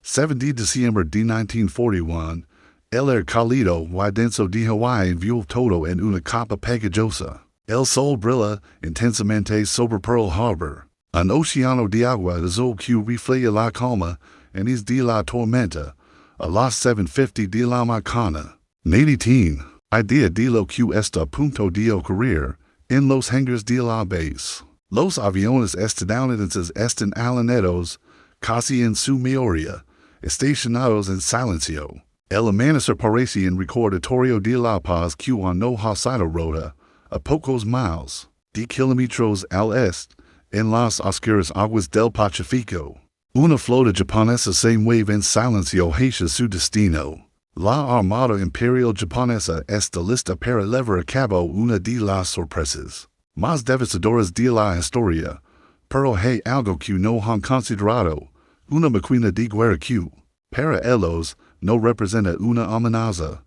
7 de diciembre de 1941, el cálido y denso de Hawaii envió todo en una capa pegajosa. El sol brilla intensamente sobre Pearl Harbor. Un océano de agua azul que refleja la calma antes de la tormenta, a las 7:50 de la mañana. Nadie tiene idea de lo que está a punto de ocurrir en los hangars de la base. Los aviones estadounidenses están alineados, casi en su mayoría, estacionados en silencio. El amanecer parece un recordatorio de la paz que no ha sido rota, a pocos miles de kilómetros al este, en las oscuras aguas del Pacífico. Una flota japonesa se mueve en silencio hacia su destino. La armada imperial japonesa está lista para llevar a cabo una de las sorpresas más devastadoras de la historia, pero hay algo que no han considerado, una máquina de guerra que, para ellos, no representa una amenaza.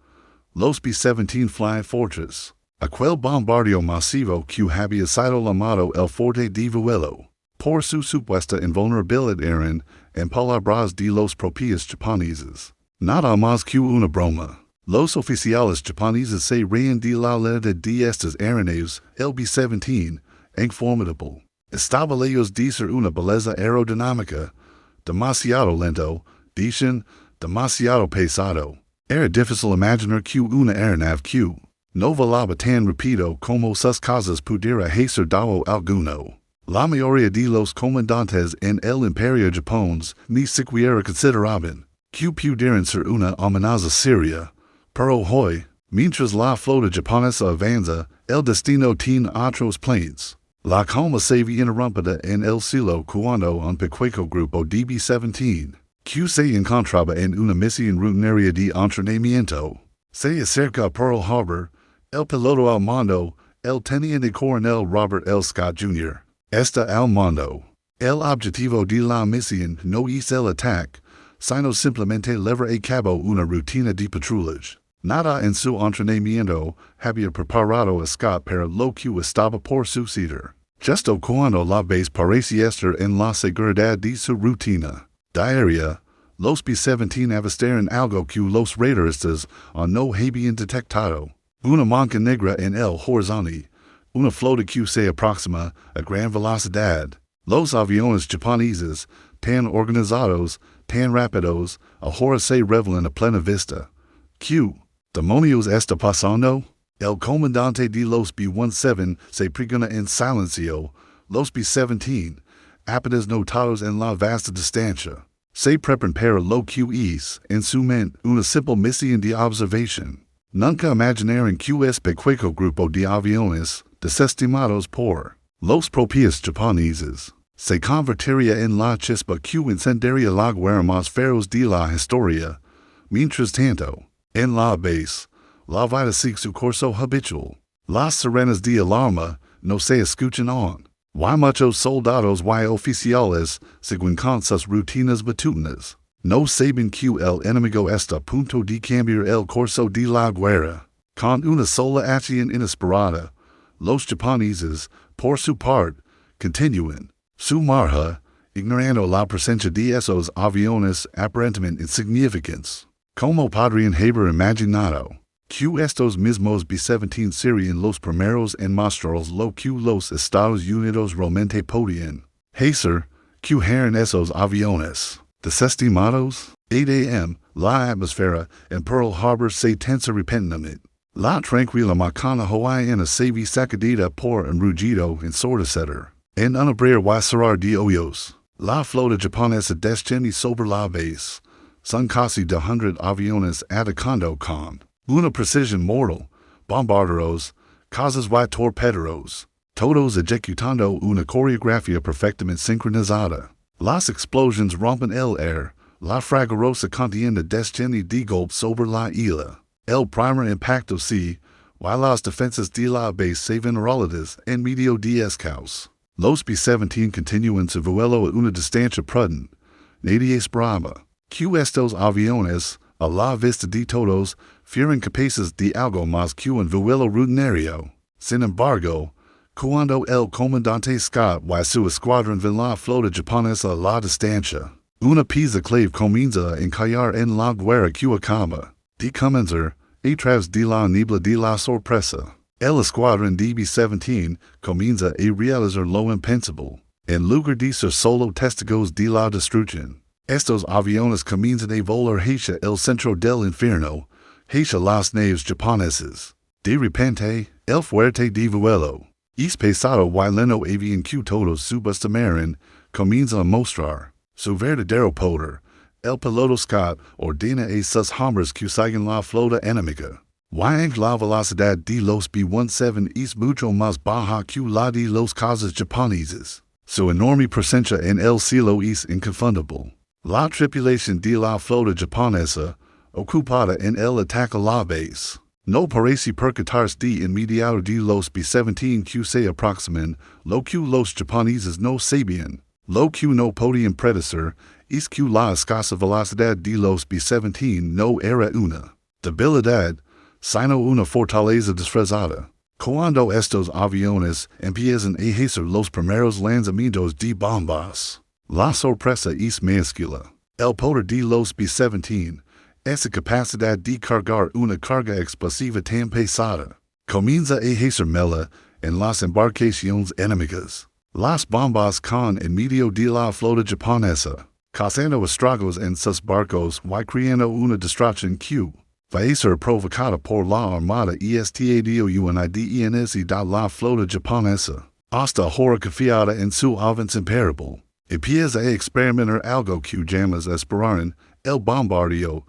Los B-17 Flying Fortress, aquel bombardero masivo que había sido llamado el Fuerte de Vuelo, por su supuesta invulnerabilidad en palabras de los propios japoneses. Nada más que una broma. Los oficiales japoneses se ríen de la lenta de estas aeronaves, el B-17, formidable. Estaba lejos de ser una belleza aerodinámica, demasiado lento, dicen, demasiado pesado. Era difícil imaginar que una aeronave que no volaba tan rápido como sus casas pudiera hacer daño alguno. La mayoría de los comandantes en el Imperio japonés ni siquiera consideraban que pudieran ser una amenaza seria, pero hoy, mientras la flota japonesa avanza, el destino tiene otros planes. La calma se ve interrumpida en el cielo cuando un pequeño grupo de B-17, que se encontraba en una misión rutinaria de entrenamiento, se acerca a Pearl Harbor. El piloto al mando, el teniente coronel Robert L. Scott Jr., está al mando. El objetivo de la misión no es el ataque, sino simplemente llevar a cabo una rutina de patrullaje. Nada en su entrenamiento había preparado a Scott para lo que estaba por suceder. Justo cuando la base parecía estar en la seguridad de su rutina diaria, los B-17 avistaron algo que los radaristas no habían detectado. Una mancha negra en el horizonte, una flota que se aproxima a gran velocidad. Los aviones japoneses, tan organizados, tan rápidos, ahora se revelan a plena vista. ¿Qué demonios está pasando? El comandante de los B-17 se pregona en silencio. Los B-17, apenas notados en la vasta distancia, se preparan para lo que es, en su mente, una simple misión de observación. Nunca imaginaron que ese pequeño grupo de aviones, desestimados por los propios japoneses, se convertiría en la chispa que encendería la guerra más feroz de la historia. Mientras tanto, en la base, la vida sigue su curso habitual. Las sirenas de alarma no se escuchan aún. Y muchos soldados y oficiales siguen con sus rutinas matutinas. No saben que el enemigo está a punto de cambiar el curso de la guerra. Con una sola acción inesperada, los japoneses, por su parte, continúan su marcha, ignorando la presencia de esos aviones aparentemente insignificantes. ¿Cómo podrían haber imaginado que estos mismos B-17 serían los primeros en mostrar lo que los Estados Unidos realmente podían hacer? ¿Que eran esos aviones desestimados? ADM, la atmósfera en Pearl Harbor se tensa repentinamente. La tranquila macana hawaiana se ve sacudida por un rugido ensordecedor. En un abrir y cerrar de ojos, la flota japonesa desciende sobre la base. Son casi 200 aviones atacando con una precisión mortal, bombarderos, cazas y torpederos, todos ejecutando una coreografía perfectamente sincronizada. Las explosiones rompen el aire, la fragorosa contienda desciende de golpe sobre la isla. El primer impacto y las defensas de la base se ven arrolladas en medio de caos. Los B-17 continúan su vuelo a una distancia prudente. Nadie esperaba que estos aviones, a la vista de todos, fueran capaces de algo más que un vuelo rutinario. Sin embargo, cuando el comandante Scott y su escuadrón ven la flota japonesa a la distancia, Una pizza clave comienza en callar en la guerra que acaba de comenzar a través de la niebla de la sorpresa. El escuadrón B-17 comienza a realizar lo impensable, en lugar de ser solo testigos de la destrucción. Estos aviones comienzan a volar hacia el centro del infierno, hacia las naves japonesas. De repente, el fuerte de vuelo, es pesado y lento avión que todos subestimaron, comienza a mostrar su verdadero poder. El piloto Scott ordena a sus hombres que sigan la flota enemiga. La velocidad de los B-17 es mucho más baja que la de los cazas japoneses. Su enorme presencia en el cielo es inconfundible. La tripulación de la flota japonesa, ocupada en el ataque a la base, no parece percatarse de inmediato de los B-17 que se aproximan, lo que los japoneses no sabían. Lo que no podían predecir es que la escasa velocidad de los B-17 no era una debilidad, sino una fortaleza disfrazada. Cuando estos aviones empiezan a hacer los primeros lanzamientos de bombas, la sorpresa es mayúscula. El poder de los B-17, esa capacidad de cargar una carga explosiva tan pesada, comienza a hacer mella en las embarcaciones enemigas. Las bombas con en medio de la flota japonesa, causando estragos en sus barcos y creando una destrucción que va a ser provocada por la armada estadounidense de la flota japonesa. Hasta ahora confiada en su avance imparable, empieza a experimentar algo que llamas esperaron, el bombardero,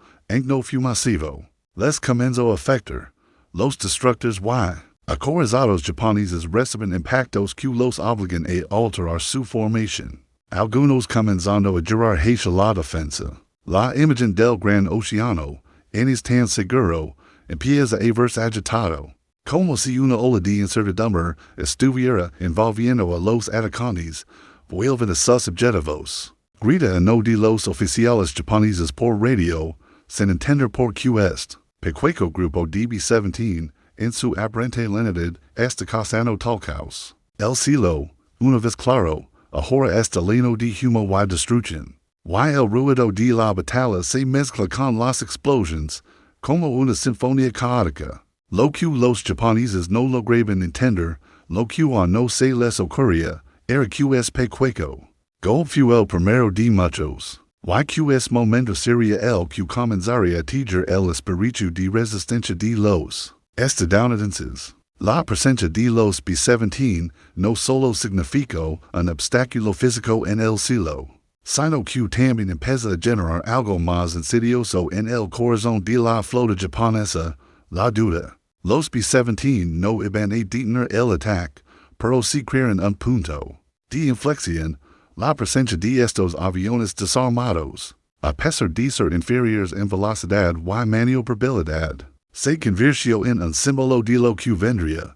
masivo. Les comenzó a afectar los destructores y acorazados japoneses reciben impactos que los obligan a alterar su formación. Algunos comenzando a girar hacia la defensa. La imagen del gran océano, en es tan seguro, empieza a verse agitado, como si una ola de incertidumbre estuviera envolviendo a los atacantes, vuelven a sus objetivos. Grita uno de los oficiales japoneses por radio, sin entender por qué este pequeño grupo de B-17, en su aparente lentitud, está causando tal caos. El cielo, una vez claro, ahora está lleno de humo y destrucción. Y el ruido de la batalla se mezcla con las explosiones, como una sinfonía caótica. Lo que los japoneses no lograban entender, lo que no se les ocurría, era que es pequeño. Gold fue el primero de muchos. Y que es momento sería el que comenzaría a tirar el espíritu de resistencia de los estadounidenses. La presencia de los B-17 no solo significó un obstáculo físico en el cielo, sino que también empezó a generar algo más insidioso en el corazón de la flota japonesa, la duda. Los B-17 no iban a detener el ataque, pero sí crearon un punto de inflexión. La presencia de estos aviones desarmados, a pesar de ser inferiores en velocidad y maniobrabilidad, se convirtió en un símbolo de lo que vendría.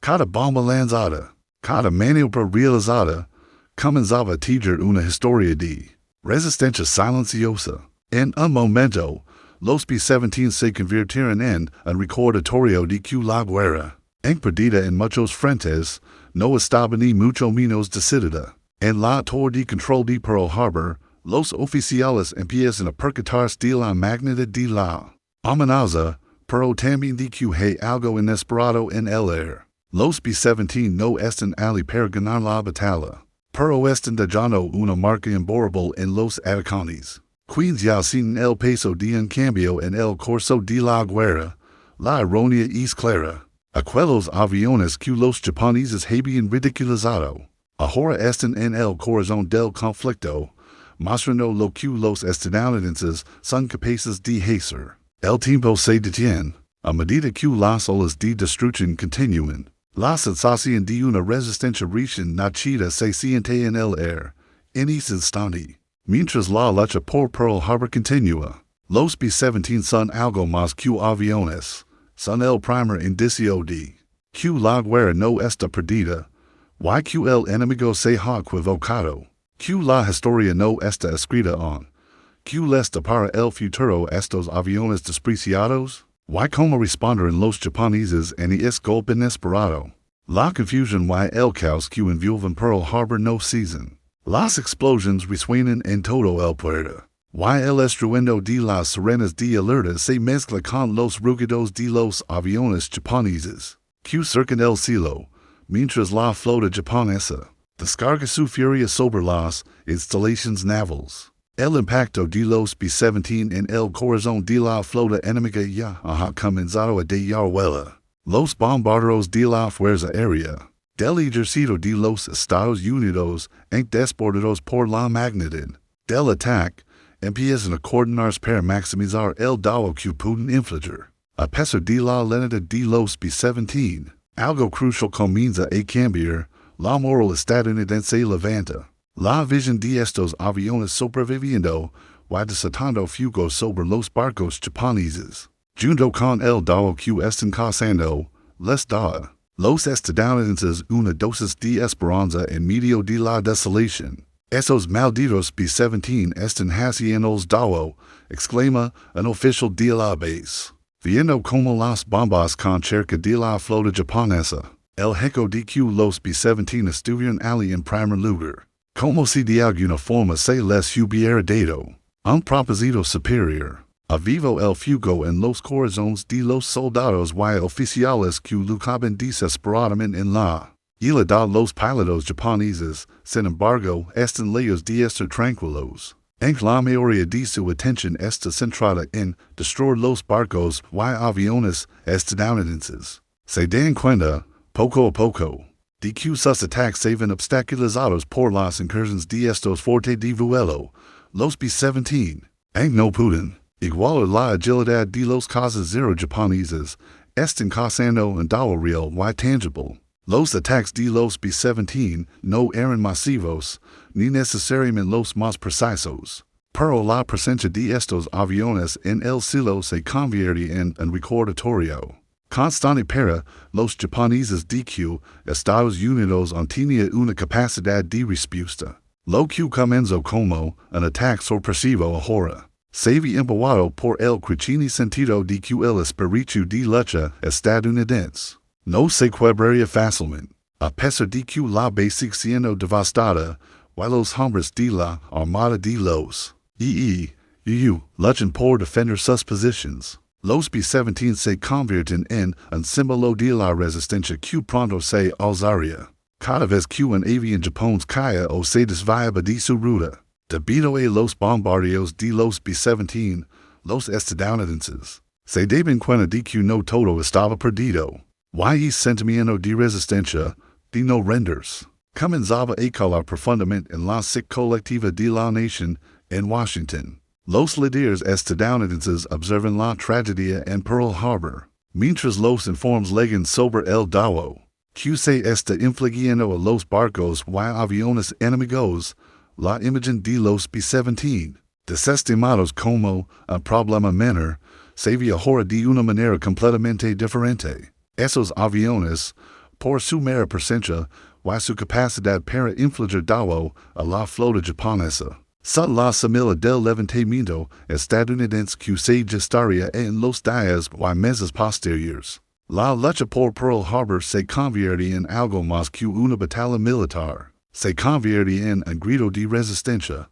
Cada bomba lanzada, cada maniobra realizada, comenzaba a tirar una historia de resistencia silenciosa. En un momento, los B-17 se convirtieron en un recordatorio de que la guerra, perdida en muchos frentes, no estaba ni mucho menos decidida. En la torre de control de Pearl Harbor, los oficiales empiezan a percatarse de la magnitud de la amenaza, pero también de que hay algo inesperado en el aire. Los B-17 no están ali para ganar la batalla, pero están dejando una marca imborrable en los atacantes. Quienes ya sin el peso de un cambio en el curso de la guerra, la ironía es clara. Aquellos aviones que los japoneses habían ridiculizado, ahora están en el corazón del conflicto, mostrando lo que los estadounidenses son capaces de hacer. El tiempo se detiene, a medida que las olas de destrucción continúan. La sensación de una resistencia recién nacida se siente en el aire, en ese instante. Mientras la lucha por Pearl Harbor continúa, los B-17 son algo más que aviones, son el primer indicio de que la guerra no está perdida, y que el enemigo se ha equivocado, que la historia no está escrita aún, que les depara el futuro estos aviones despreciados, y cómo responderán los japoneses en ese golpe inesperado. La confusión y el caos que envuelven Pearl Harbor no cesan. Las explosions resuenan en todo el puerto. Y el estruendo de las sirenas de alerta se mezcla con los rugidos de los aviones japoneses, que cercan el cielo, mientras la flota japonesa descarga su furia sobre las instalaciones navales. El impacto de los B-17 en el corazón de la flota enemiga ya ha comenzado a dar vuela. Los bombarderos de la fuerza aérea del ejército de los Estados Unidos han desportados por la magnitud del ataque, empiezan a coordinarse para maximizar el daño que pueden infligir. A pesar de la lentitud de los B-17, algo crucial comienza a cambiar. La moral estadounidense levanta la visión de estos aviones sobreviviendo y desatando fuego sobre los barcos japoneses. Junto con el daño que están causando, les da los estadounidenses una dosis de esperanza en medio de la desolación. Esos malditos B-17 están haciendo el daño, exclama un oficial de la base. Viendo como las bombas con cerca de la flota japonesa, el eco de que los B-17 estuvieron allí en primer lugar, como si de alguna forma se les hubiera dado un propósito superior. Avivo el fuego en los corazones de los soldados y oficiales que luchaban desesperadamente en la isla de los pilotos japoneses, sin embargo, están lejos de estar tranquilos. En la mayoría de su atención está centrada en destruir los barcos y aviones estadounidenses. Se dan cuenta, poco a poco, de que sus ataques se ven obstaculizados por las incursiones de estos fuertes de vuelo. Los B-17, en no pueden igualar la agilidad de los cazas japoneses, están causando un daño real y tangible. Los ataques de los B-17 no eran masivos, ni necesariamente los más precisos, pero la presencia de estos aviones en el cielo se convierte en un recordatorio constante para los japoneses de que Estados Unidos tenía una capacidad de respuesta. Lo que comenzó como un ataque sorpresivo ahora se ve empujado por el creciente sentido de que el espíritu de lucha estadounidense no se quebraría fácilmente, a pesar de que la base sigue siendo devastada, y los hombres de la armada de los EU luchan por defender sus posiciones. Los B-17 se convierten en un símbolo de la resistencia que pronto se alzaría. Cada vez que un avión japonés cae o se desviaba de su ruta, debido a los bombardeos de los B-17, los estadounidenses se daban cuenta de que no todo estaba perdido. Y el sentimiento de resistencia, de no rendirse, comenzaba a calar profundamente en la psique colectiva de la nación en Washington. Los líderes estadounidenses observan la tragedia en Pearl Harbor, mientras los informes llegan sobre el daño que se está infligiendo a los barcos y aviones enemigos. La imagen de los B-17, desestimados como un problema menor, se ve ahora de una manera completamente diferente. Esos aviones, por su mera presencia y su capacidad para infligir daño a la flota japonesa, son la semilla del levantamiento estadounidense que se gestaría en los días y meses posteriores. La lucha por Pearl Harbor se convierte en algo más que una batalla militar. Se convierte en un grito de resistencia.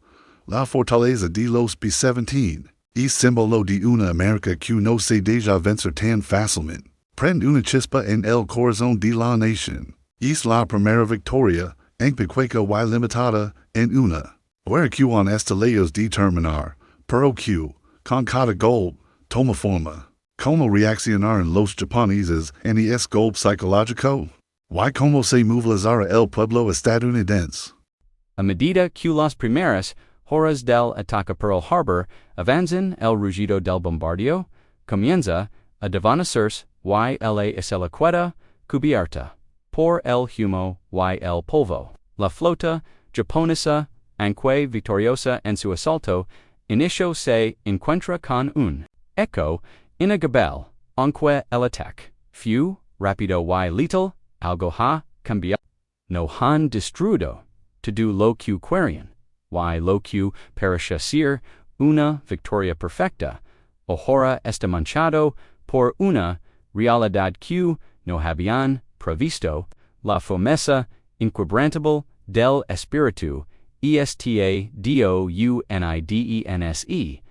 La fortaleza de los B-17 es símbolo de una América que no se deja vencer tan fácilmente. Prende una chispa en el corazón de la nación. Es la primera victoria, aunque y limitada, en una guerra que aún está lejos de terminar, pero que, con cada golpe, toma forma. ¿Cómo reaccionaron los japoneses en ese golpe psicológico? ¿Y cómo se movilizará el pueblo estadounidense? A medida que las primeras horas del ataque a Pearl Harbor avanzan, el rugido del bombardeo comienza a desvanecerse y la isla queda cubierta por el humo y el polvo. La flota japonesa, aunque victoriosa en su asalto, inicio se encuentra con un eco inagable, aunque el ataque fue rápido y letal. Algo ha cambiado. No han destruido todo lo que querían, y lo que parecía ser una victoria perfecta, ahora está manchado por una realidad que no habían previsto. La promesa inquebrantable del espíritu estadounidense.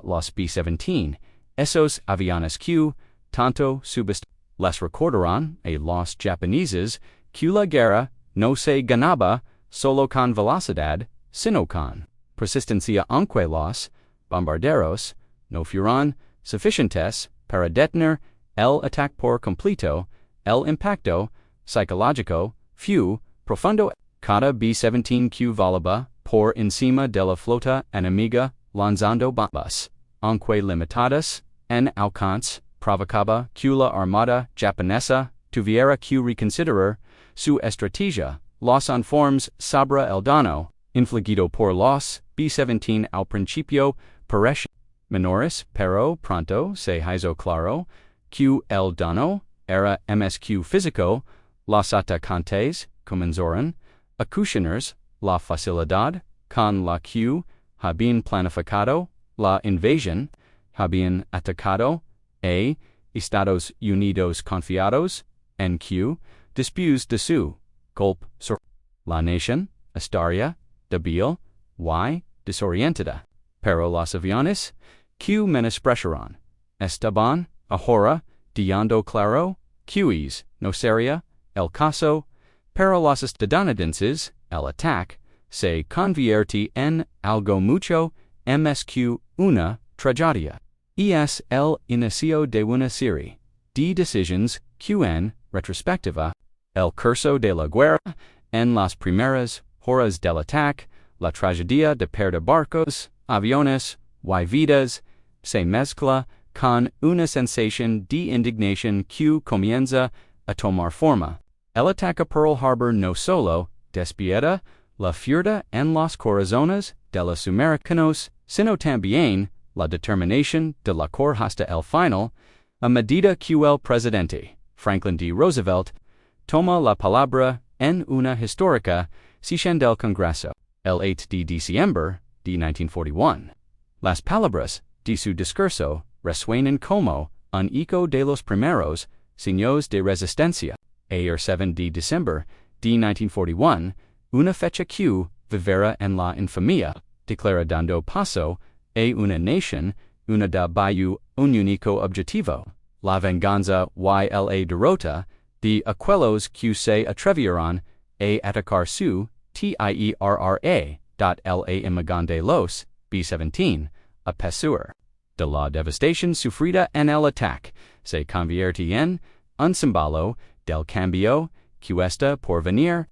Los B-17, esos aviones que, tanto subist, les recordaron a los japoneses que la guerra no se ganaba solo con velocidad, sino con persistencia, aunque los bombarderos no fueron suficientes para detener el ataque por completo. El impacto psicológico fue profundo. Cada B-17 que volaba por encima de la flota enemiga lanzando bombas, aunque limitadas en alcance, provocaba que la armada japonesa tuviera que reconsiderar su estrategia. Los informes sobre el daño infligido por los B-17 al principio parecen menores, pero pronto se hizo claro que el daño era más físico. Los atacantes comenzaron a cuestionar la facilidad con la que habían planificado la invasión, habían atacado a Estados Unidos confiados en que, después de su golpe sur la nación, estaría débil y desorientada. Pero los aviones que menospreciaron estaban ahora dejando claro que no sería el caso. Para los estadounidenses, el ataque se convierte en algo mucho más que una tragedia. Es el inicio de una serie de decisiones que en retrospectiva, el curso de la guerra, en las primeras horas del ataque, la tragedia de perder barcos, aviones y vidas, se mezcla con una sensación de indignación que comienza a tomar forma. El ataque a Pearl Harbor no solo despierta la furia en los corazones de los americanos, sino también la determinación de la corps hasta el final, a medida que el presidente Franklin D. Roosevelt toma la palabra en una histórica sesión del Congreso, el 8 de diciembre de 1941. Las palabras de su discurso resuenan como un eco de los primeros signos de resistencia. El 7 de diciembre de 1941, una fecha que vivera en la infamia, declara dando paso a una nación unida bajo un único objetivo, la venganza y la derrota de aquellos que se atrevieron a atacar su tierra. La imagen de los B-17, a pesar de la devastación sufrida en el ataque, se convierte en un símbolo del cambio que está por venir.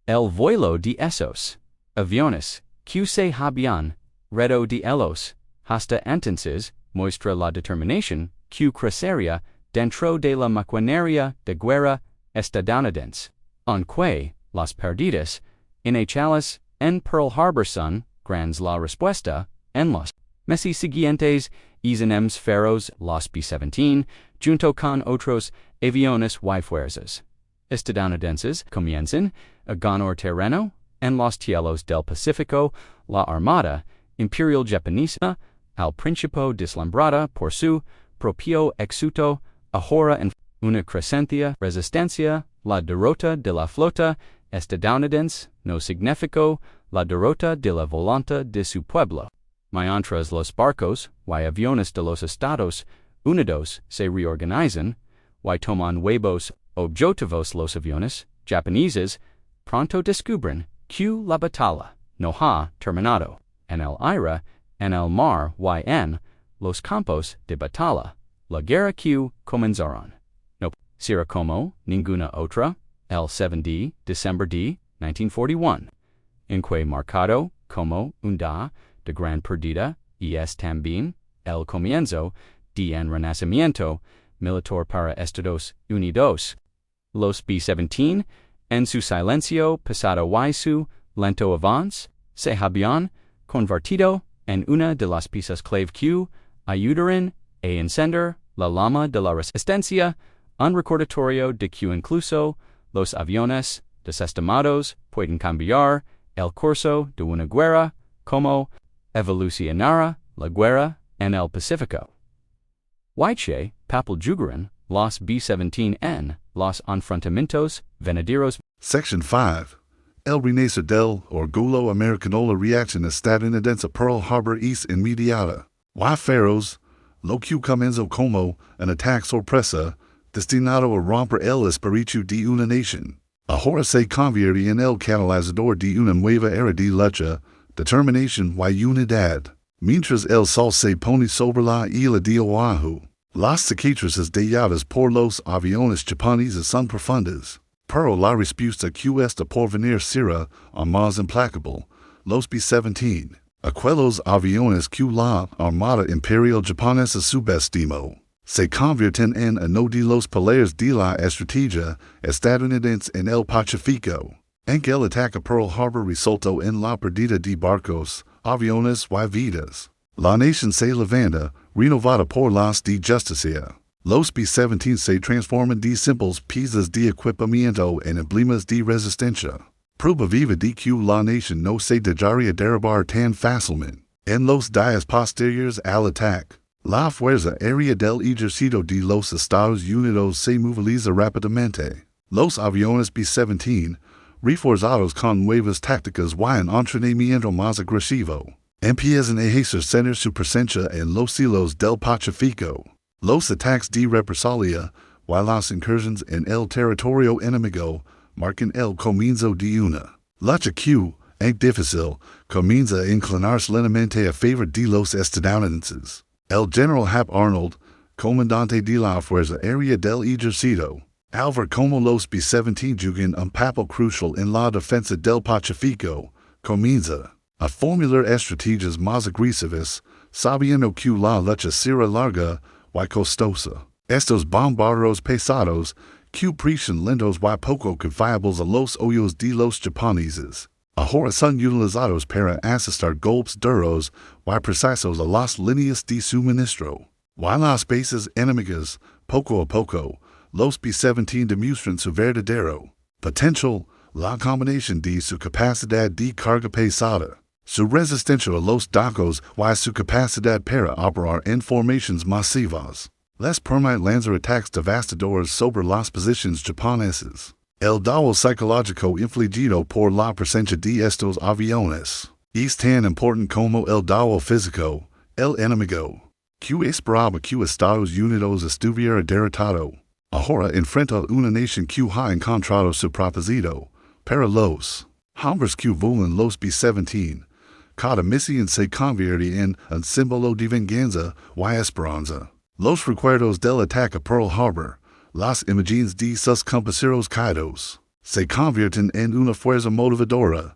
El vuelo de esos aviones que se habían redo de ellos hasta entonces muestra la determinación que crecería dentro de la maquinaria de guerra estadounidense. Aunque las pérdidas iniciales en Pearl Harbor son grandes, la respuesta en los meses siguientes es feroz. Los B-17, junto con otros aviones y fuerzas estadounidenses, comienzan a ganar terreno en los cielos del Pacífico. La Armada Imperial Japonesa, al principio deslumbrada por su propio éxito, ahora en una creciente resistencia. La derrota de la flota estadounidense no significó la derrota de la voluntad de su pueblo. Mientras los barcos y aviones de los Estados Unidos se reorganizan y toman nuevos objetivos, los aviones japoneses pronto descubren que la batalla no ha terminado. En el aire, en el mar y en los campos de batalla, la guerra que comenzaron no será como ninguna otra. El 7 de diciembre de 1941, en que marcado como un día de gran pérdida, y es también el comienzo de un renacimiento militar para Estados Unidos. Los B-17, en su silencio pasado y su lento avance, se habían convertido en una de las piezas clave que ayudaron a encender la llama de la resistencia, un recordatorio de que incluso los aviones desestimados pueden cambiar el curso de una guerra, como evolucionará la guerra en el Pacífico. White papel jugaron los B-17 en los enfrentamientos venideros. Section 5. El renacer del orgullo americano reaction estadounidense Pearl Harbor East inmediata. Y Ferros, lo que comenzó como an ataque sorpresa, destinado a romper el espíritu de una nación. Ahora se convierte en el catalizador de una nueva era de lucha, determinación y unidad. Mientras el sol se pone sobre la isla de Oahu, las cicatrices dejadas por los aviones japoneses son profundas. Pero la respuesta que está por venir será aún más implacable. Los B-17. Aquellos aviones que la Armada Imperial Japonesa subestimó se convierten en uno de los pilares de la estrategia estadounidense en el Pacífico. En el ataque a Pearl Harbor resultó en la pérdida de barcos, aviones y vidas. La nación se levanta, renovada por las de justicia. Los B-17 se transforman de simples piezas de equipamiento en emblemas de resistencia. Prueba viva de que la nación no se dejaría derribar tan fácilmente. En los días posteriores al ataque, la Fuerza Aérea del Ejército de los Estados Unidos se moviliza rápidamente. Los aviones B-17, reforzados con nuevas tácticas y un entrenamiento más agresivo, empiezan a ejercer su presencia en los cielos del Pacífico. Los ataques de represalia y las incursiones en el territorio enemigo marcan el comienzo de una lucha que, en difícil, comienza a inclinarse lentamente a favor de los estadounidenses. El general Hap Arnold, comandante de la Fuerza Aérea del Ejército, al ver como los B-17 juegan un papel crucial en la defensa del Pacífico, comienza a formular estrategias más agresivas, sabiendo que la lucha será larga y costosa. Estos bombarderos pesados, que presion lentos y poco confiables a los oídos de los japoneses, ahora son utilizados para asestar golpes duros y precisos a las líneas de suministro. Y las bases enemigas, poco a poco, los B-17 demuestran su verdadero potencial, la combinación de su capacidad de carga pesada, su resistencia a los daños y su capacidad para operar en formaciones masivas. Les permite lanzar ataques devastadores sobre las posiciones japonesas. El daño psicológico infligido por la presencia de estos aviones es tan importante como el daño físico. El enemigo, que esperaba que Estados Unidos estuviera derrotado, ahora enfrenta a una nación que ha encontrado su propósito. Para los hombres que vuelan los B-17, cada misión se convierte en un símbolo de venganza y esperanza. Los recuerdos del ataque a Pearl Harbor, las imágenes de sus compañeros caídos, se convierten en una fuerza motivadora.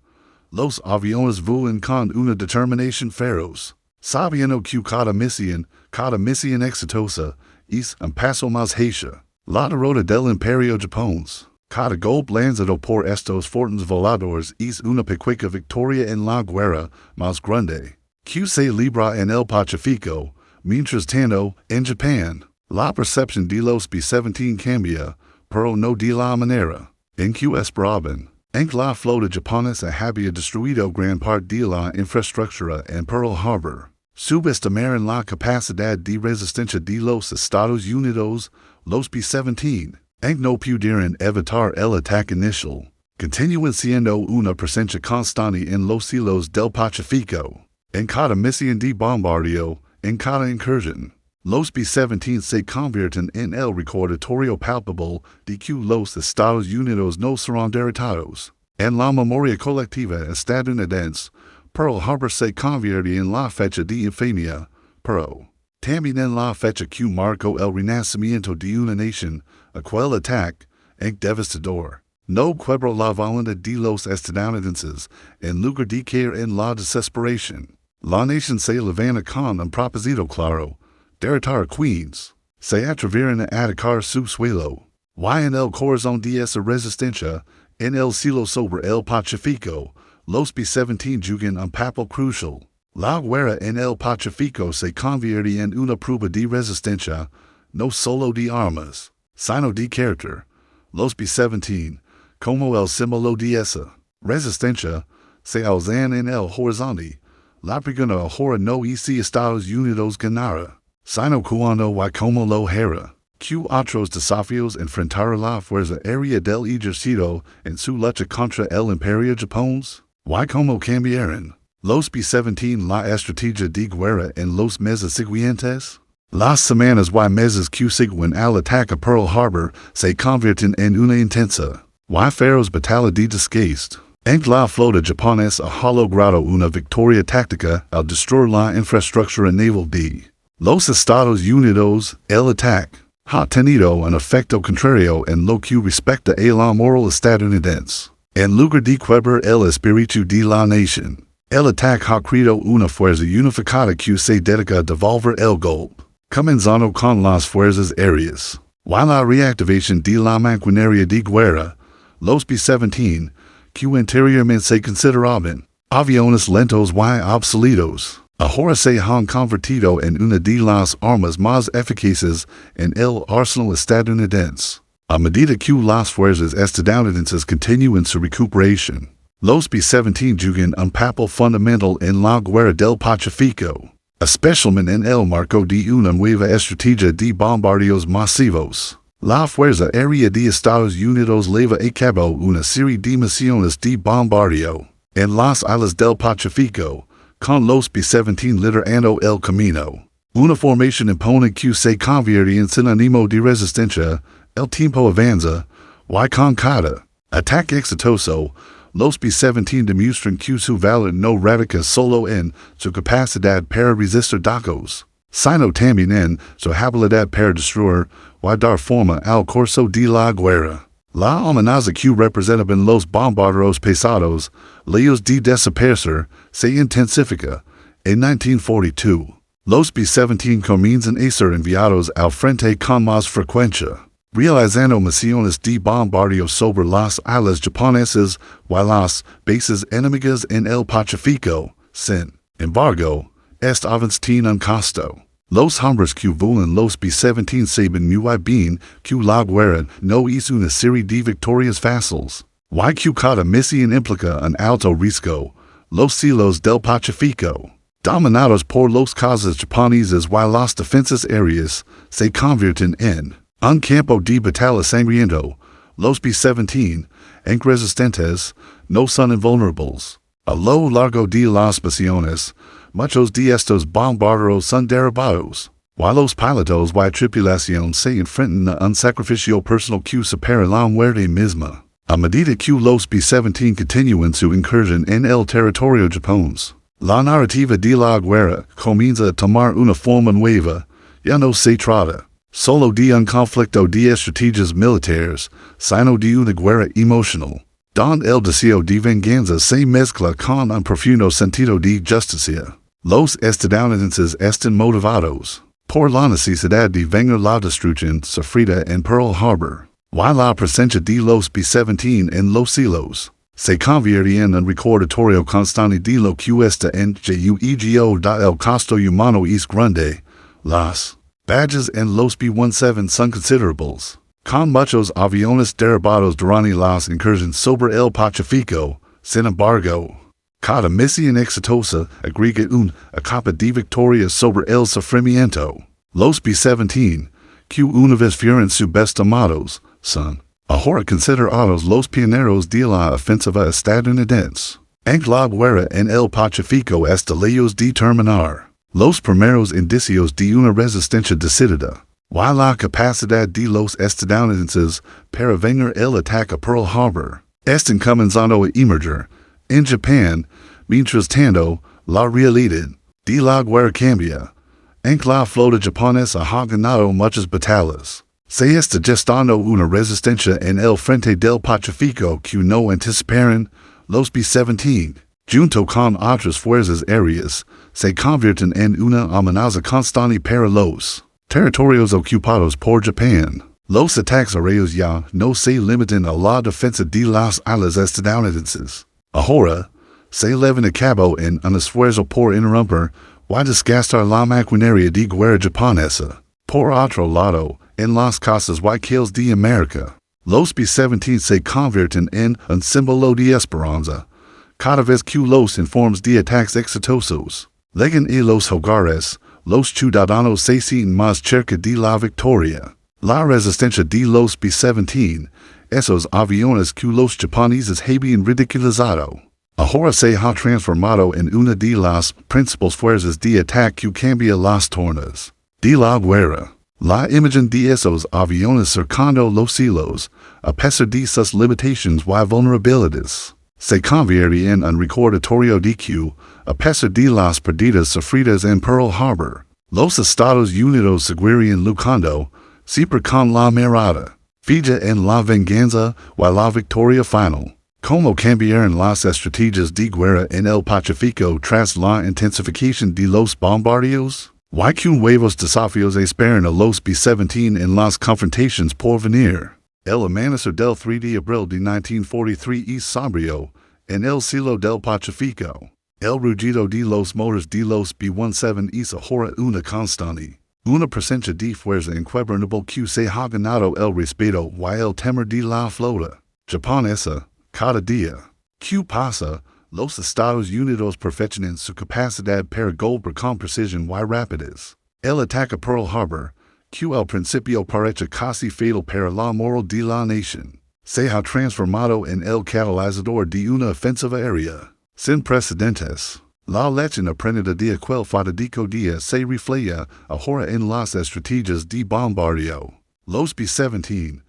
Los aviones vuelan con una determinación feroz, sabiendo que cada misión exitosa es un paso más hacia la derrota del Imperio japonés. Cada golpe lanzado por estos fuertes voladores es una pequeña victoria en la guerra más grande que se libra en el Pacífico. Mientras tanto, en Japón, la percepción de los B-17 cambia, pero no de la manera en que esperaban. En la flota japonesa había destruido gran parte de la infraestructura en Pearl Harbor. Subestimaron la capacidad de resistencia de los Estados Unidos. Los B-17, en no pudieron evitar el ataque inicial, continúan siendo una presencia constante en los cielos del Pacífico. En cada misión de bombardeo, en cada incursión, los B-17 se convierten en el recordatorio palpable de que los Estados Unidos no serán derrotados. En la memoria colectiva estadounidense, Pearl Harbor se convierte en la fecha de infamia, pero también en la fecha que marcó el renacimiento de una nación. Aquel ataque, en devastador, no quebró la voluntad de los estadounidenses, en lugar de caer en la desesperación. La nación se levanta con un propósito claro, derrotar a Queens. Se atreveron a atacar su suelo. Y en el corazón de esa resistencia, en el cielo sobre el Pacífico, los B-17 juegan un papel crucial. La guerra en el Pacífico se convierte en una prueba de resistencia, no solo de armas, sino de carácter. Los B-17, como el símbolo de esa resistencia, se alzan en el horizonte. La pregunta ahora no es si Estados Unidos ganará, sino cuándo y cómo lo hará. Q otros desafios enfrentar la fuerza aérea del ejército en su lucha contra el Imperio Japonés. Y como cambiaron los B-17 la estrategia de guerra en los meses siguientes. Las semanas y meses que siguen al ataque a Pearl Harbor se convierten en una intensa y feroz batalla de desgaste. En la flota japonesa ha logrado una victoria táctica al destruir la infraestructura naval de los Estados Unidos. El ataque ha tenido un efecto contrario en lo que respecta a la moral estadounidense. En lugar de quebrar el espíritu de la nación, el ataque ha creado una fuerza unificada que se dedica a devolver el golpe, comenzando con las fuerzas aéreas. Y la reactivación de la maquinaria de guerra, los B-17, que anteriormente se consideraban aviones lentos y obsoletos, ahora se han convertido en una de las armas más eficaces en el arsenal estadounidense. A medida que las fuerzas estadounidenses continúan su recuperación, los B-17 juegan un papel fundamental en la guerra del Pacífico, especialmente en el marco de una nueva estrategia de bombarderos masivos. La Fuerza Aérea de Estados Unidos lleva a cabo una serie de misiones de bombardeo en las islas del Pacífico, con los B-17 liderando el camino. Una formación impone que se convierte en sinónimo de resistencia. El tiempo avanza, y con cada ataque exitoso, los B-17 demuestran que su valor no radica solo en su capacidad para resistir daños, sino también en su habilidad para destruir y dar forma al curso de la guerra. La amenaza que representaban los bombarderos pesados, lejos de desaparecer, se intensifica. En 1942, los B-17 comienzan a ser enviados al frente con más frecuencia, realizando misiones de bombardeo sobre las islas japonesas y las bases enemigas en el Pacífico. Sin embargo, estaban tienen un costo. Los hombres que vuelan los B-17 saben muy bien que la guerra no es una serie de victorias fáciles, y que cada misión implica un alto riesgo. Los cielos del Pacífico, dominados por los cazas japoneses y las defensas aéreas, se convierten en un campo de batalla sangriento. Los B-17, aunque resistentes, no son invulnerables. A lo largo de las misiones, muchos de estos bombarderos son derribados, y los pilotos y tripulación se enfrentan a un sacrificio personal que supera la muerte misma. A medida que los B-17 continúan su incursión en el territorio japonés, la narrativa de la guerra comienza a tomar una forma nueva. Ya no se trata solo de un conflicto de estrategias militares, sino de una guerra emocional, donde el deseo de venganza se mezcla con un profundo sentido de justicia. Los estadounidenses están motivados por la necesidad de vengar la destrucción sufrida en Pearl Harbor, y la presencia de los B-17 en los cielos se convierte en un recordatorio constante de lo que está en juego da el costo humano es grande. Las bajas en los B-17 son considerables, con muchos aviones derribados durante las incursiones sobre el Pacífico. Sin embargo, cada misión exitosa agrega una capa de victoria sobre el sufrimiento. Los B-17, que una vez fueron subestimados, son ahora considerados los pioneros de la ofensiva estadounidense. En la guerra en el Pacífico hasta lejos de terminar. Los primeros indicios de una resistencia decidida, y la capacidad de los estadounidenses para vengar el ataque a Pearl Harbor, están comenzando a emerger. En Japón, mientras tanto, la realidad de la guerra cambia. En la flota japonesa ha ganado muchas batallas. Se está gestando una resistencia en el frente del Pacífico que no anticiparon. Los B-17, junto con otras fuerzas aéreas, se convierten en una amenaza constante para los territorios ocupados por Japón. Los ataques aéreos ya no se limitan a la defensa de las islas estadounidenses. Ahora, se llevan a cabo en un esfuerzo por interrumpir y desgastar la maquinaria de guerra japonesa. Por otro lado, en las costas y kills de América, los B-17 se convierten en un símbolo de esperanza. Cada vez que los informes de ataques exitosos llegan a los hogares, los ciudadanos se sienten más cerca de la victoria. La resistencia de los B-17, esos aviones que los japoneses habían ridiculizado. Ahora se ha transformado en una de las principales fuerzas de ataque que cambia las tornas de la guerra. La imagen de esos aviones cercando los cielos, a pesar de sus limitations y vulnerabilidades, se convierte en un recordatorio de que, a pesar de las pérdidas sufridas en Pearl Harbor, los Estados Unidos seguirían luchando, siempre con la mirada fija en la venganza y la victoria final. ¿Cómo cambiaron las estrategias de guerra en el Pacífico tras la intensificación de los bombardeos? ¿Y qué nuevos desafíos esperan a los B-17 en las confrontaciones por venir? El amanecer del 3 de abril de 1943 es sombrío en el cielo del Pacífico. El rugido de los motores de los B-17 es ahora una constante. Una presencia de fuerza inquebrantable que se ha ganado el respeto y el temor de la flota japonesa. Cada día que pasa, los Estados Unidos perfeccionan su capacidad para golpear con precisión y rapidez. El ataque a Pearl Harbor, que al principio parecía casi fatal para la moral de la nación, se ha transformado en el catalizador de una ofensiva aérea sin precedentes. La lección aprendida de aquel fatídico día se refleja ahora en las estrategias de bombardeo. Los B-17,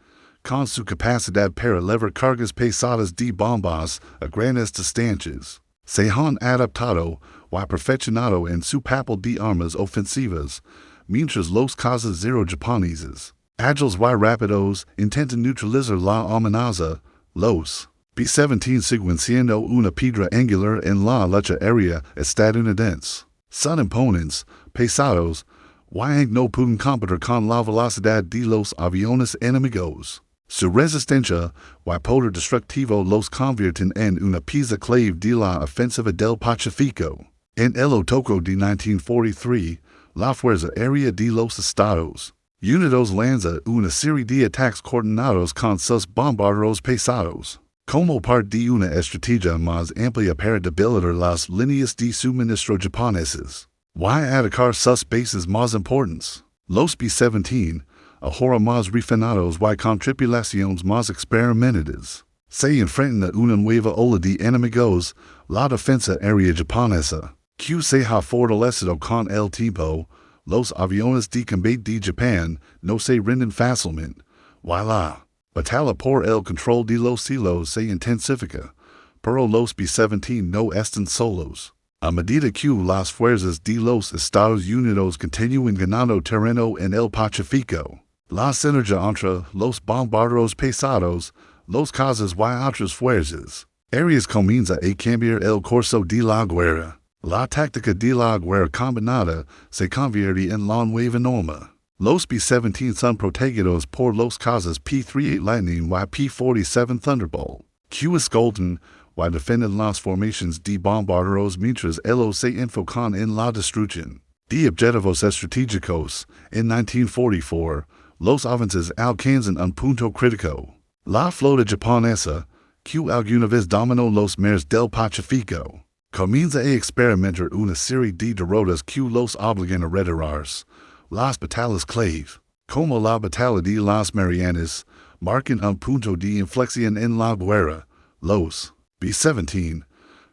con su capacidad para levar cargas pesadas de bombas a grandes distancias, se han adaptado y perfeccionado en su papel de armas ofensivas, mientras los cazas zero japoneses, ágiles y rápidos, intentan neutralizar la amenaza. Los B-17 siguen siendo una piedra angular en la lucha aérea estadounidense. Son imponentes, pesados, y no pueden competir con la velocidad de los aviones enemigos. Su resistencia y poder destructivo los convierten en una pieza clave de la ofensiva del Pacífico. En el otoño de 1943, la Fuerza Aérea de los Estados Unidos lanza una serie de ataques coordinados con sus bombarderos pesados, como parte de una estrategia más amplia para debilitar las líneas de suministro japonesas y atacar sus bases más importantes. Los B-17, ahora más refinados y con tripulaciones más experimentadas, se enfrentan a una nueva ola de enemigos, la defensa aérea japonesa, que se ha fortalecido con el tiempo. Los aviones de combate de Japón no se rinden fácilmente, y la batalla por el control de los cielos se intensifica, pero los B-17 no están solos. A medida que las fuerzas de los Estados Unidos continúan ganando terreno en el Pacífico, la sinergia entre los bombarderos pesados, los cazas y otras fuerzas aéreas comienza a cambiar el curso de la guerra. La táctica de la guerra combinada se convierte en la nueva norma. Los B-17 son protegidos por los cazas P-38 Lightning y P-47 Thunderbolt, que escoltan y defienden las formaciones de bombarderos mientras ellos se enfocan en la destrucción de objetivos estratégicos. En 1944, los avances alcanzan un punto crítico. La flota japonesa, que alguna vez dominó los mares del Pacífico, comienza a experimentar una serie de derrotas que los obligan a retirarse. Las batallas clave, como la batalla de las Marianas, marcan un punto de inflexión en la guerra. Los B-17,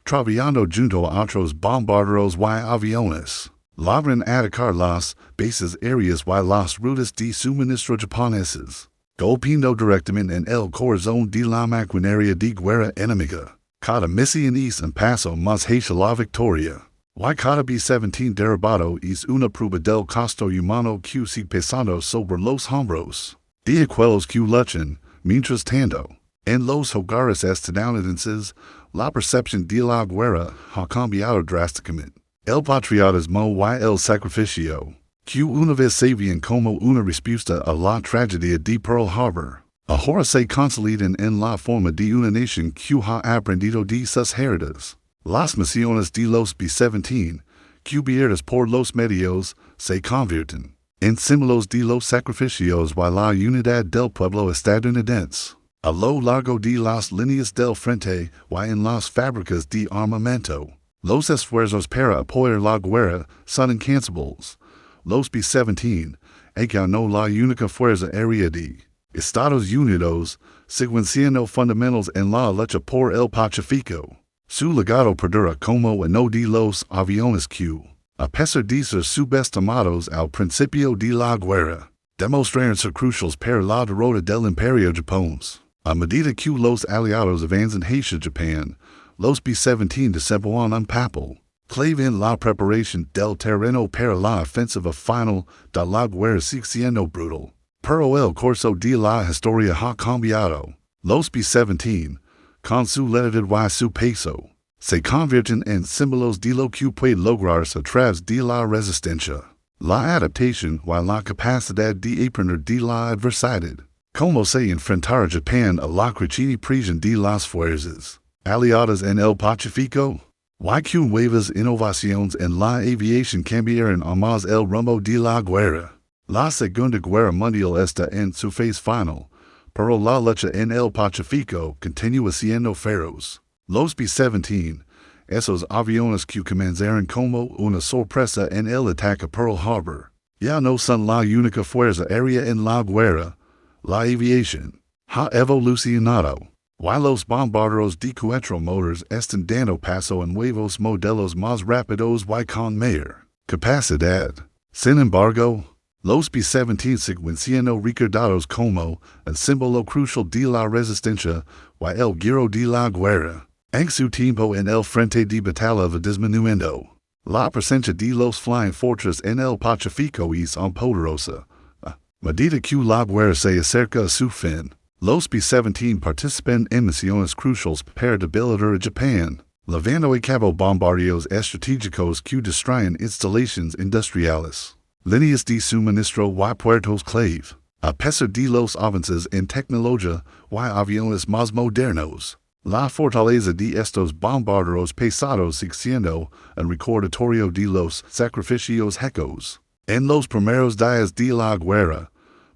trabajando junto a otros bombarderos y aviones, logran atacar las bases aéreas y las rutas de suministro japonesas, golpeando directamente en el corazón de la maquinaria de guerra enemiga. Cada misión es un paso más hacia la victoria. Y cada B-17 derribado es una prueba del costo humano que sigue pesando sobre los hombros de aquellos que luchan. Mientras tanto, en los hogares estadounidenses, la percepción de la guerra ha cambiado drásticamente. El patriotismo y el sacrificio, que una vez se veían como una respuesta a la tragedia de Pearl Harbor, ahora se consolidan en la forma de una nación que ha aprendido de sus heridas. Las misiones de los B-17, cubiertas por los medios, se convierten en símbolos de los sacrificios y la unidad del pueblo estadounidense. A lo largo de las líneas del frente y en las fábricas de armamento, los esfuerzos para apoyar la guerra son incansables, los B-17, que no la única fuerza aérea de Estados Unidos, secuenciando fundamentals en la lucha por el Pacífico. Su legado perdura como uno de los aviones que, a pesar de ser subestimados al principio de la guerra, demostraron ser cruciales para la derrota del Imperio japonés. A medida que los aliados avanzan hacia Japón, los B-17 desempeñaron un papel clave en la preparación del terreno para la ofensiva final de la guerra siendo brutal. Pero el curso de la historia ha cambiado. Los B-17, con su lentitud y su peso, se convierten en símbolos de lo que puede lograrse a través de la resistencia, la adaptación y la capacidad de aprender de la adversidad. Como se enfrentar Japón a la creciente presión de las fuerzas aliadas en el Pacífico? Y que nuevas innovaciones en la aviación cambiaron aún más el rumbo de la guerra. La Segunda Guerra Mundial está en su fase final, pero la lucha en el Pacífico continúa siendo feroz. Los B-17, esos aviones que comenzaron como una sorpresa en el ataque a Pearl Harbor, ya no son la única fuerza aérea en la guerra. La aviación ha evolucionado. Y los bombarderos de 4 motores están dando paso en nuevos modelos más rápidos y con mayor capacidad. Sin embargo, los B-17 siguen siendo recordados como el símbolo crucial de la resistencia y el giro de la guerra. En su tiempo en el frente de batalla va disminuyendo. La presencia de los Flying Fortress en el Pacífico es poderosa. A medida que la guerra se acerca a su fin, los B-17 participan en misiones cruciales para debilitar a Japón, llevando a cabo bombarderos estratégicos que destruyen instalaciones industriales, líneas de suministro y puertos clave. A pesar de los avances en tecnología y aviones más modernos, la fortaleza de estos bombarderos pesados sigue siendo un recordatorio de los sacrificios hechos en los primeros días de la guerra.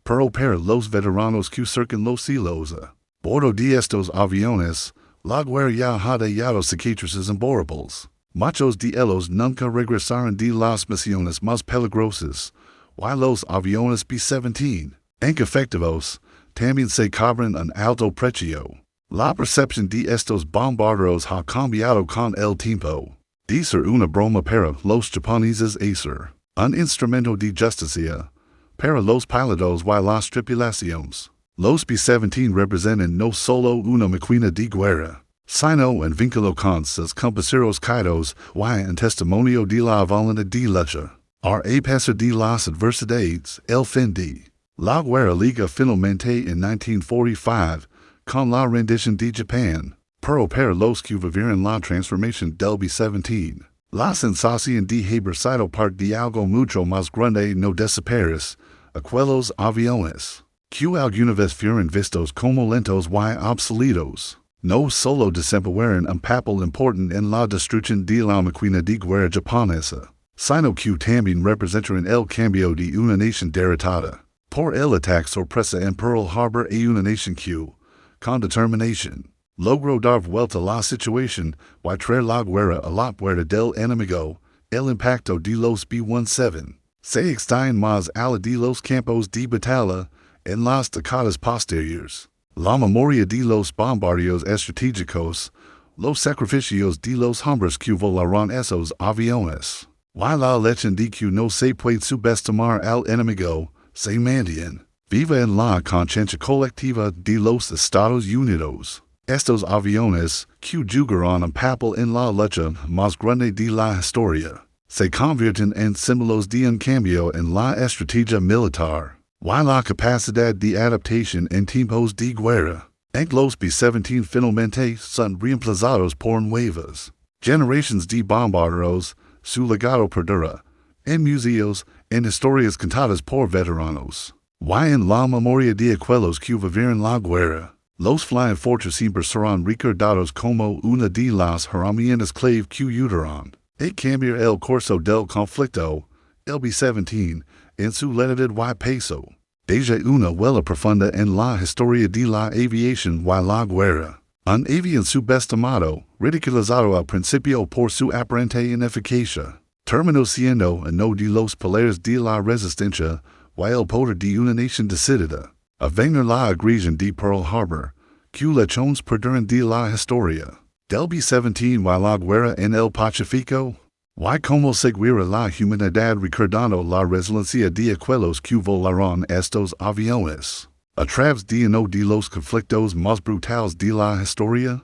Pero para los veteranos que cercan los cielos a bordo de estos aviones, la guerra ya ha dejado cicatrices imborrables. Muchos de ellos nunca regresaron de las misiones más peligrosas, y los aviones B-17, aunque efectivos, también se cobran un alto precio. La percepción de estos bombarderos ha cambiado con el tiempo. De ser una broma para los japoneses a ser un instrumento de justicia para los pilotos y las tripulaciones. Los B-17 representan no solo una máquina de guerra, sino un vínculo con sus compañeros caídos y un testimonio de la voluntad de lucha. A pesar de las adversidades, el fin de la guerra llega finalmente en 1945 con la rendición de Japón. Pero para los que vivieron la transformación del B-17, la sensación de haber sido parte de algo mucho más grande no desaparece. Aquellos aviones, que alguna vez fueron vistos como lentos y obsoletos, no solo desempeñaron un papel importante en la destrucción de la máquina de guerra japonesa, sino que también representaron el cambio de una nación derrotada por el ataque sorpresa en Pearl Harbor a una nación que, con determinación, logró dar vuelta la situación y traer la guerra a la puerta del enemigo. El impacto de los B-17 se extiende más allá de los campos de batalla en las décadas posteriores. La memoria de los bombarderos estratégicos, los sacrificios de los hombres que volaron esos aviones, y la lección de que no se puede subestimar al enemigo, se mantiene viva en la conciencia colectiva de los Estados Unidos. Estos aviones, que jugaron un papel en la lucha más grande de la historia, se convierten en símbolos de un cambio en la estrategia militar, y la capacidad de adaptación en tiempos de guerra. En los B-17 finalmente son reemplazados por nuevas generaciones de bombarderos. Su legado perdura en museos, en historias contadas por veteranos, y en la memoria de aquellos que vivieron la guerra. Los Flying Fortress siempre serán recordados como una de las herramientas clave que ayudaron a cambiar el curso del conflicto. El B-17, en su lentitud y peso, deja una huella profunda en la historia de la aviación y la guerra. Un avión subestimado, ridiculizado al principio por su aparente ineficacia, Terminó siendo uno de los pilares de la resistencia y el poder de una nación decidida a vengar la agresión de Pearl Harbor, que lechons perduran de la historia. Del B-17 y la guerra en el Pacífico, y como seguir la humanidad recordando la resiliencia de aquellos que volaron estos aviones. A través de uno de los conflictos más brutales de la historia,